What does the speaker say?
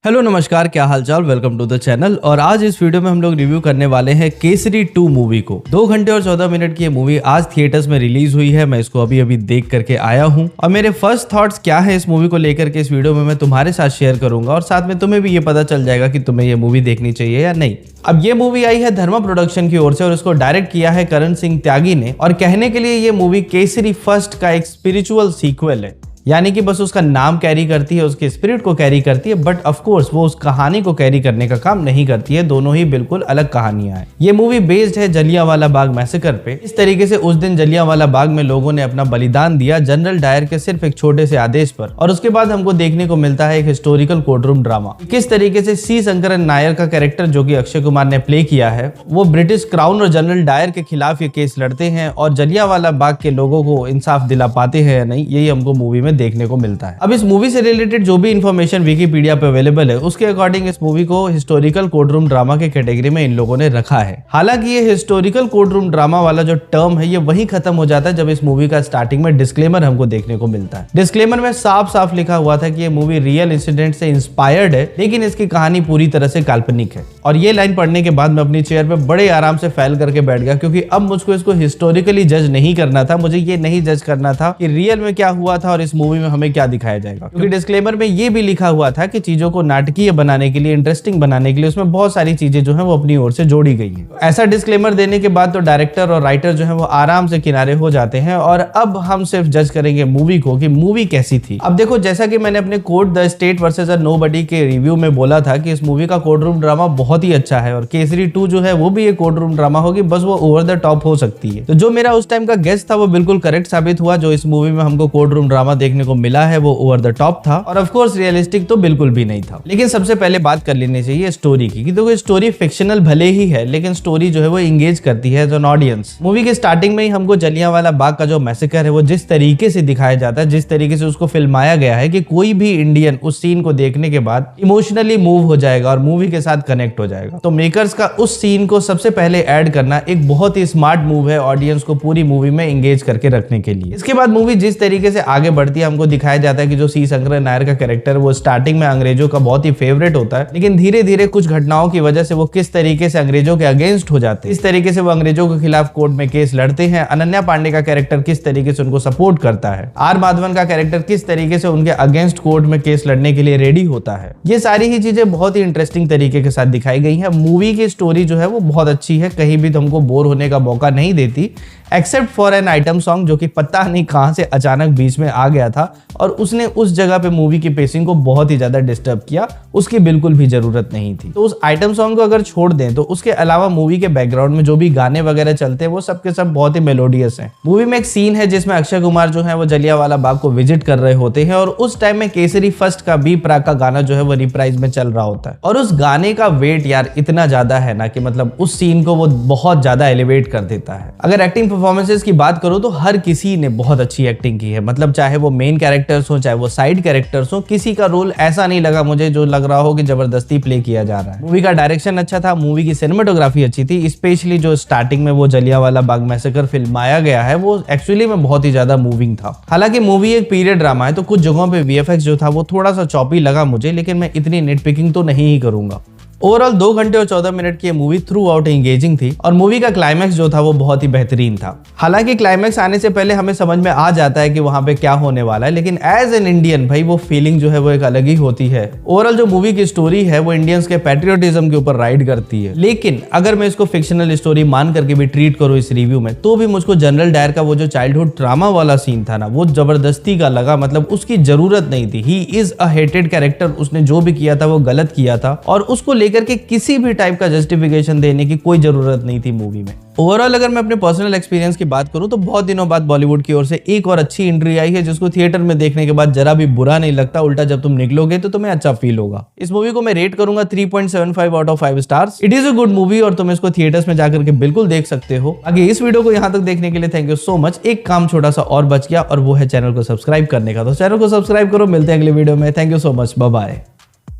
Hello नमस्कार, क्या हालचाल। Welcome to the channel. और आज इस वीडियो में हम लोग रिव्यू करने वाले हैं केसरी 2 मूवी को। 2 घंटे और 14 मिनट की ये मूवी आज थिएटर्स में रिलीज हुई है। मैं इसको अभी देख करके आया हूँ और मेरे फर्स्ट थॉट्स क्या है इस मूवी को लेकर के इस वीडियो में मैं तुम्हारे साथ शेयर करूंगा और साथ में तुम्हें भी ये पता चल जाएगा कि तुम्हें ये मूवी देखनी चाहिए या नहीं। अब ये मूवी आई है धर्मा प्रोडक्शन की ओर से और इसको डायरेक्ट किया है करण सिंह त्यागी ने। और कहने के लिए ये मूवी केसरी फर्स्ट का एक स्पिरिचुअल सीक्वल है, यानी कि बस उसका नाम कैरी करती है, उसके स्पिरिट को कैरी करती है, बट ऑफ कोर्स वो उस कहानी को कैरी करने का काम नहीं करती है। दोनों ही बिल्कुल अलग कहानियां हैं। ये मूवी बेस्ड है जलियांवाला बाग मैसेकर पे। इस तरीके से उस दिन जलियांवाला बाग में लोगों ने अपना बलिदान दिया जनरल डायर के सिर्फ एक छोटे से आदेश पर। और उसके बाद हमको देखने को मिलता है एक हिस्टोरिकल कोर्टरूम ड्रामा। किस तरीके से सी शंकरन नायर का कैरेक्टर जो कि अक्षय कुमार ने प्ले किया है, वो ब्रिटिश क्राउन और जनरल डायर के खिलाफ ये केस लड़ते हैं और जलियांवाला बाग के लोगों को इंसाफ दिला पाते हैं या नहीं, यही हमको मूवी में देखने को मिलता है। अब इस मूवी से रिलेटेड जो भी इंफॉर्मेशन विकिपीडिया पे अवेलेबल है उसके अकॉर्डिंग इस मूवी को हिस्टोरिकल कोर्टरूम ड्रामा के कैटेगरी में इन लोगों ने रखा है। हालांकि ये हिस्टोरिकल कोर्टरूम ड्रामा वाला जो टर्म है ये वही खत्म हो जाता है जब इस मूवी का स्टार्टिंग में डिस्क्लेमर हमको देखने को मिलता है। डिस्क्लेमर में साफ साफ लिखा हुआ था कि ये मूवी रियल इंसिडेंट से इंस्पायर्ड है, लेकिन इसकी कहानी पूरी तरह से काल्पनिक है। और ये लाइन पढ़ने के बाद मैं अपनी चेयर पे बड़े आराम से फैल करके बैठ गया, क्योंकि अब मुझको इसको हिस्टोरिकली जज नहीं करना था। मुझे ये नहीं जज करना था कि रियल में क्या हुआ था और इस मूवी में हमें क्या दिखाया जाएगा, क्योंकि डिस्क्लेमर में ये भी लिखा हुआ था कि चीजों को नाटकीय बनाने के लिए, इंटरेस्टिंग बनाने के लिए उसमें बहुत सारी चीजें जो है वो अपनी ओर से जोड़ी गई है। ऐसा डिस्क्लेमर देने के बाद तो डायरेक्टर और राइटर जो है वो आराम से किनारे हो जाते हैं और अब हम सिर्फ जज करेंगे मूवी को कि मूवी कैसी थी। अब देखो, जैसा कि मैंने अपने court the state versus a nobody के रिव्यू में बोला था कि इस मूवी का कोर्टरूम ड्रामा बहुत ही अच्छा है और केसरी 2 जो है वो भी एक कोर्टरूम ड्रामा होगी, बस वो ओवर द टॉप हो सकती है। तो जो मेरा उस टाइम का गेस था वो बिल्कुल करेक्ट साबित हुआ। जो इस मूवी में हमको कोर्टरूम ड्रामा देखने को मिला है वो ओवर द टॉप था और ऑफ कोर्स रियलिस्टिक तो बिल्कुल भी नहीं था। लेकिन सबसे पहले बात कर लेनी चाहिए स्टोरी की। देखो, स्टोरी फिक्शनल भले ही है, लेकिन स्टोरी जो है वो एंगेज करती है एज एन ऑडियंस। मूवी के स्टार्टिंग में ही हमको जलियांवाला बाग का जो मैसेकर है वो जिस तरीके से दिखाया जाता है, जिस तरीके से उसको फिल्माया गया है कि कोई भी इंडियन उस सीन को देखने के बाद इमोशनली मूव हो जाएगा और मूवी के साथ कनेक्ट हो जाएगा। तो मेकर्स का उस सीन को सबसे पहले ऐड करना एक बहुत ही स्मार्ट मूव है ऑडियंस को पूरी मूवी में एंगेज करके रखने के लिए। इसके बाद मूवी जिस तरीके से आगे बढ़ती है, हमको दिखाया जाता है कि जो सी शंकरन नायर का कैरेक्टर वो स्टार्टिंग में अंग्रेजों का बहुत ही फेवरेट होता है, लेकिन धीरे धीरे कुछ घटनाओं की वजह से वो किस तरीके से अंग्रेजों के अगेंस्ट हो जाते हैं, इस तरीके से वो अंग्रेजों के खिलाफ कोर्ट में केस लड़ते हैं। अनन्या पांडे का कैरेक्टर किस तरीके से उनको सपोर्ट करता है, आर माधवन का कैरेक्टर किस तरीके से उनके अगेंस्ट कोर्ट में केस लड़ने के लिए रेडी होता है। ये सारी ही चीजें बहुत ही इंटरेस्टिंग तरीके के साथ दिखाई गई है। मूवी की स्टोरी जो है वो बहुत अच्छी है, कहीं भी तुमको बोर होने का मौका नहीं देती, except for an item song जो कि पता नहीं कहां से अचानक बीच में आ गया था और उसने उस जगह पे मूवी की पेसिंग को बहुत ही ज्यादा डिस्टर्ब किया। उसकी बिल्कुल भी जरूरत नहीं थी। तो उस आइटम सॉन्ग को अगर छोड़ दें तो उसके अलावा मूवी के बैकग्राउंड में जो भी गाने वगैरह चलते हैं वो सब के सब बहुत ही मेलोडियस हैं। मूवी में एक सीन है जिसमें अक्षय कुमार जो है वो जलियांवाला बाग को विजिट कर रहे होते हैं और उस टाइम में केसरी फर्स्ट का बी प्राक का गाना जो है वो रिप्राइज में चल रहा होता है और उस गाने का वेट यार इतना ज्यादा है ना कि मतलब उस सीन को वो बहुत ज्यादा एलिवेट कर देता है। अगर एक्टिंग परफॉर्मेंसेस की बात करो तो हर किसी ने बहुत अच्छी एक्टिंग की है। मतलब चाहे वो मेन कैरेक्टर्स हो चाहे वो साइड कैरेक्टर्स हो, किसी का रोल ऐसा नहीं लगा मुझे जो लग रहा हो कि जबरदस्ती प्ले किया जा रहा है। मूवी का डायरेक्शन अच्छा था, मूवी की सिनेमेटोग्राफी अच्छी थी, स्पेशली जो स्टार्टिंग में वो जलियांवाला बाग मैसेकर फिल्माया गया है वो एक्चुअली में बहुत ही ज्यादा मूविंग था। हालांकि मूवी एक पीरियड ड्रामा है तो कुछ जगहों पे वीएफएक्स जो था वो थोड़ा सा चॉपी लगा मुझे, लेकिन मैं इतनी निटपिकिंग तो नहीं ही करूंगा। ओवरऑल 2 घंटे और 14 मिनट की मूवी थ्रू आउट एंगेजिंग थी और मूवी का क्लाइमैक्स जो था वो बहुत ही बेहतरीन था। हालांकि क्लाइमैक्स आने से पहले हमें समझ में आ जाता है कि वहां पे क्या होने वाला है, लेकिन एज एन इंडियन भाई वो फीलिंग जो है वो एक अलग ही होती है। ओवरऑल जो मूवी की स्टोरी है वो इंडियंस के पैट्रियोटिज्म के ऊपर राइड करती है, लेकिन अगर मैं इसको फिक्शनल स्टोरी मान करके भी ट्रीट करूँ इस रिव्यू में तो भी मुझको जनरल डायर का वो जो चाइल्डहुड ट्रामा वाला सीन था ना वो जबरदस्ती का लगा। मतलब उसकी जरूरत नहीं थी। He is a hated character, उसने जो भी किया था वो गलत किया था और उसको लेकर के किसी भी टाइप का जस्टिफिकेशन देने की कोई जरूरत नहीं थी मूवी में। ओवरऑल अगर मैं अपने पर्सनल एक्सपीरियंस की बात करूं तो बहुत दिनों बाद बॉलीवुड की ओर से एक और अच्छी एंट्री आई है जिसको थिएटर में देखने के बाद जरा भी बुरा नहीं लगता, उल्टा जब तुम निकलोगे तो तुम्हें अच्छा फील होगा। इस मूवी को मैं रेट करूंगा 3.75 out of 5 stars. It is a good movie और तुम इसको थिएटर्स में जाकर के बिल्कुल देख सकते हो। आगे इस वीडियो को यहाँ तक देखने के लिए थैंक यू सो मच। एक काम छोटा सा और बच गया और वो है चैनल को सब्सक्राइब करने का, तो चैनल को सब्सक्राइब करो। मिलते हैं अगले वीडियो में। Thank you so much, bye bye.